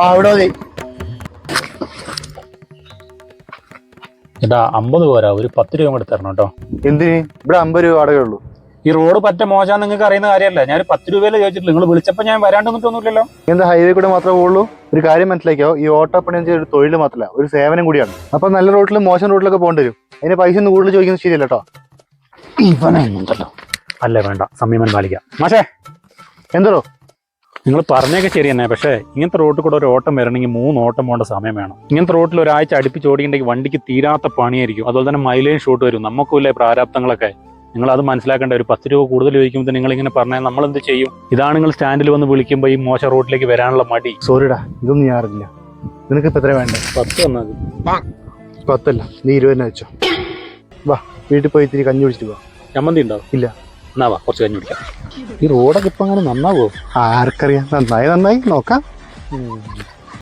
ആ ഇവിടെ മതി. ചേട്ടാ 50 പോരാ, ഒരു 10 രൂപ കൂടെ തരണം കേട്ടോ. എന്തിന്? ഇവിടെ 50 രൂപ വാടകയേ ഉള്ളൂ. ഈ റോഡ് പറ്റ മോശം നിങ്ങൾക്ക് അറിയുന്ന കാര്യമല്ല. ഞാൻ 10 രൂപയിലെ ചോദിച്ചിട്ടില്ല. നിങ്ങൾ വിളിച്ചപ്പോൾ ഞാൻ വരാണ്ടൊന്നിട്ടൊന്നുമില്ലല്ലോ. എന്താ ഹൈവേ കൂടെ മാത്രമേ പോകുള്ളൂ? ഒരു കാര്യം മനസ്സിലാക്കിയോ, ഈ ഓട്ടോ പണി ഒരു തൊഴിൽ മാത്രമല്ല, ഒരു സേവനം കൂടിയാണ്. അപ്പൊ നല്ല റോഡിലും മോശം റോഡിലൊക്കെ പോകേണ്ടി വരും. അതിന് പൈസ ഒന്നും കൂടുതൽ ചോദിക്കുന്നത് ശരിയല്ല കേട്ടോ. ഇവനുണ്ടല്ലോ. അല്ല വേണ്ട, സംയമനം പാലിക്കാം. മാഷേ എന്തോ നിങ്ങൾ പറഞ്ഞൊക്കെ ശരി തന്നെ. പക്ഷേ ഇങ്ങനത്തെ റോഡിൽ കൂടെ ഒരു ഓട്ടം വരണമെങ്കിൽ 3 ഓട്ടം പോകേണ്ട സമയം വേണം. ഇങ്ങനത്തെ റോഡിൽ ഒരാഴ്ച അടുപ്പിച്ച് ഓടിയിട്ടുണ്ടെങ്കിൽ വണ്ടിക്ക് തീരാത്ത പണിയായിരിക്കും. അതുപോലെ തന്നെ മൈലേജ് ഷോട്ട് വരും. നമുക്കില്ലേ പ്രാരാബ്ദങ്ങളൊക്കെ. നിങ്ങൾ അത് മനസ്സിലാക്കേണ്ട. ഒരു 10 രൂപ കൂടുതൽ ചോദിക്കുമ്പോൾ നിങ്ങൾ ഇങ്ങനെ പറഞ്ഞാൽ നമ്മൾ എന്ത് ചെയ്യും? ഇതാണ് നിങ്ങൾ സ്റ്റാൻഡിൽ വന്ന് വിളിക്കുമ്പോൾ ഈ മോശം റോഡിലേക്ക് വരാനുള്ള മടി. സോറിടാ, ഇതൊന്നും ഞാൻ അറിയില്ല. നിനക്ക് ഇപ്പൊ എത്ര വേണ്ടേ? 10 വന്നാൽ മതി. 10 അല്ല, നീ 20 തന്നെ വെച്ചോ. വാ, വീട്ടിൽ പോയി ഇത്തിരി കഞ്ഞി കുടിച്ചിട്ട് പോവാ. ചമ്മന്തി ഉണ്ടാവും? ഇല്ല. എന്നാ വാ, കുറച്ച് കഞ്ഞി കുടിക്കാം. ഈ റോഡൊക്കെ ഇപ്പൊ അങ്ങനെ നന്നാവോ? ആർക്കറിയാം. നന്നായി നോക്കാം.